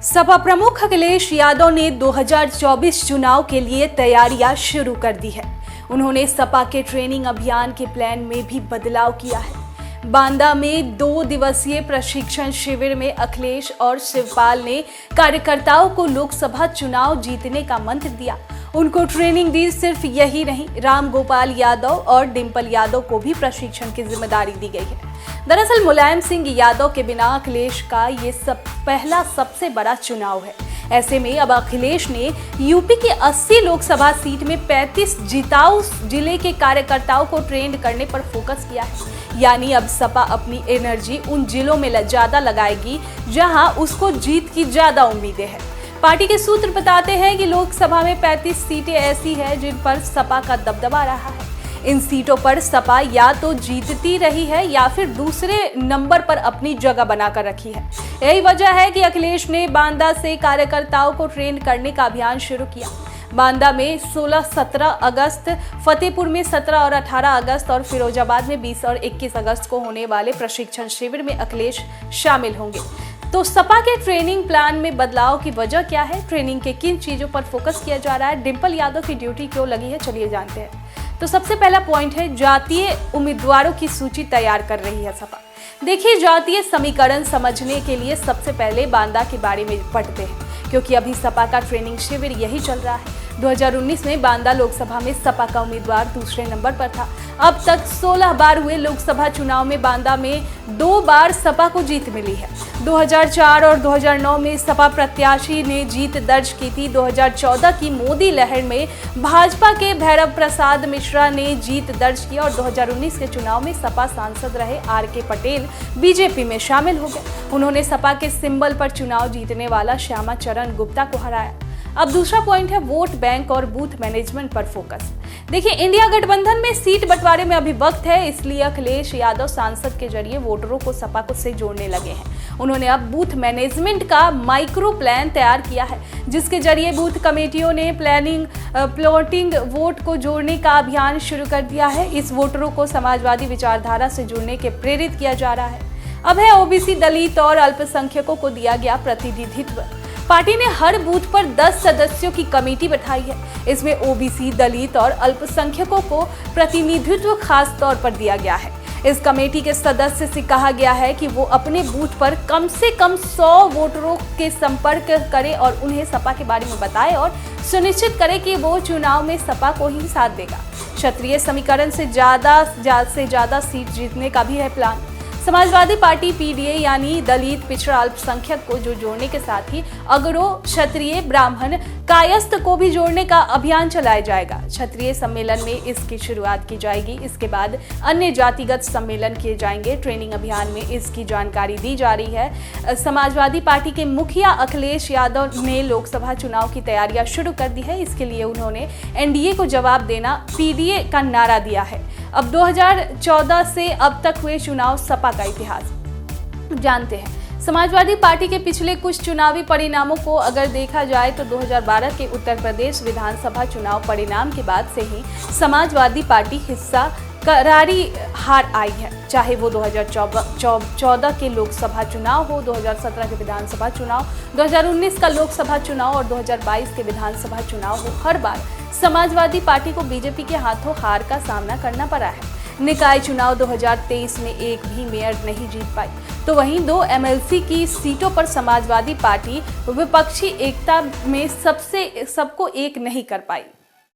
सपा प्रमुख अखिलेश यादव ने 2024 चुनाव के लिए तैयारियां शुरू कर दी है। उन्होंने सपा के ट्रेनिंग अभियान के प्लान में भी बदलाव किया है। बांदा में 2 दिवसीय प्रशिक्षण शिविर में अखिलेश और शिवपाल ने कार्यकर्ताओं को लोकसभा चुनाव जीतने का मंत्र दिया। उनको ट्रेनिंग दी। सिर्फ यही नहीं, राम गोपाल यादव और डिंपल यादव को भी प्रशिक्षण की जिम्मेदारी दी गई है। दरअसल मुलायम सिंह यादव के बिना अखिलेश का ये पहला सबसे बड़ा चुनाव है। ऐसे में अब अखिलेश ने यूपी के 80 लोकसभा सीट में 35 जिताऊ जिले के कार्यकर्ताओं को ट्रेंड करने पर फोकस किया है। यानी अब सपा अपनी एनर्जी उन जिलों में ज्यादा लगाएगी जहां उसको जीत की ज्यादा उम्मीदें हैं। पार्टी के सूत्र बताते हैं कि लोकसभा में 35 सीटें ऐसी हैं जिन पर सपा का दबदबा रहा है। इन सीटों पर सपा या तो जीतती रही है या फिर दूसरे नंबर पर अपनी जगह बनाकर रखी है। यही वजह है कि अखिलेश ने बांदा से कार्यकर्ताओं को ट्रेन करने का अभियान शुरू किया। बांदा में 16-17 अगस्त, फतेहपुर में 17 और 18 अगस्त और फिरोजाबाद में 20 और 21 अगस्त को होने वाले प्रशिक्षण शिविर में अखिलेश शामिल होंगे। तो सपा के ट्रेनिंग प्लान में बदलाव की वजह क्या है? ट्रेनिंग के किन चीजों पर फोकस किया जा रहा है? डिंपल यादव की ड्यूटी क्यों लगी है? चलिए जानते हैं। तो सबसे पहला पॉइंट है, जातीय उम्मीदवारों की सूची तैयार कर रही है सपा। देखिए, जातीय समीकरण समझने के लिए सबसे पहले बांदा के बारे में पढ़ते हैं, क्योंकि अभी सपा का ट्रेनिंग शिविर यही चल रहा है। 2019 में बांदा लोकसभा में सपा का उम्मीदवार दूसरे नंबर पर था। अब तक 16 बार हुए लोकसभा चुनाव में बांदा में 2 बार सपा को जीत मिली है। 2004 और 2009 में सपा प्रत्याशी ने जीत दर्ज की थी। 2014 की मोदी लहर में भाजपा के भैरव प्रसाद मिश्रा ने जीत दर्ज की और 2019 के चुनाव में सपा सांसद रहे आर.के. पटेल बीजेपी में शामिल हो गए। उन्होंने सपा के सिंबल पर चुनाव जीतने वाला श्यामा चरण गुप्ता को हराया। अब दूसरा पॉइंट है, वोट बैंक और बूथ मैनेजमेंट पर फोकस। देखिए, इंडिया गठबंधन में सीट बंटवारे में अभी वक्त है, इसलिए अखिलेश यादव सांसद के जरिए वोटरों को सपा को से जोड़ने लगे हैं। उन्होंने अब बूथ मैनेजमेंट का माइक्रो प्लान तैयार किया है, जिसके जरिए बूथ कमेटियों ने प्लॉटिंग वोट को जोड़ने का अभियान शुरू कर दिया है। इस वोटरों को समाजवादी विचारधारा से जुड़ने के प्रेरित किया जा रहा है। अब है ओबीसी, दलित और अल्पसंख्यकों को दिया गया प्रतिनिधित्व। पार्टी ने हर बूथ पर 10 सदस्यों की कमेटी बैठाई है। इसमें ओबीसी, दलित और अल्पसंख्यकों को प्रतिनिधित्व खास तौर पर दिया गया है। इस कमेटी के सदस्य से कहा गया है कि वो अपने बूथ पर कम से कम 100 वोटरों के संपर्क करें और उन्हें सपा के बारे में बताएं और सुनिश्चित करें कि वो चुनाव में सपा को ही साथ देगा। क्षत्रिय समीकरण से ज्यादा सीट जीतने का भी है प्लान। समाजवादी पार्टी पीडीए यानी दलित, पिछड़ा, अल्पसंख्यक को जोड़ने के साथ ही अगड़ों, क्षत्रिय, ब्राह्मण, कायस्थ को भी जोड़ने का अभियान चलाया जाएगा। क्षत्रिय सम्मेलन में इसकी शुरुआत की जाएगी। इसके बाद अन्य जातिगत सम्मेलन किए जाएंगे। ट्रेनिंग अभियान में इसकी जानकारी दी जा रही है। समाजवादी पार्टी के मुखिया अखिलेश यादव ने लोकसभा चुनाव की तैयारियां शुरू कर दी है। इसके लिए उन्होंने एनडीए को जवाब देना पीडीए का नारा दिया है। अब 2014 से अब तक हुए चुनाव सपा का इतिहास जानते हैं। समाजवादी पार्टी के पिछले कुछ चुनावी परिणामों को अगर देखा जाए तो 2012 के उत्तर प्रदेश विधानसभा चुनाव परिणाम के बाद से ही समाजवादी पार्टी हिस्सा करारी हार आई है। चाहे वो 2014 के लोकसभा चुनाव हो, 2017 के विधानसभा चुनाव, 2019 का लोकसभा चुनाव और 2022 के विधानसभा चुनाव हो, हर बार समाजवादी पार्टी को बीजेपी के हाथों हार का सामना करना पड़ा है। निकाय चुनाव 2023 में एक भी मेयर नहीं जीत पाई, तो वहीं 2 एमएलसी की सीटों पर समाजवादी पार्टी विपक्षी एकता में सबको एक नहीं कर पाई।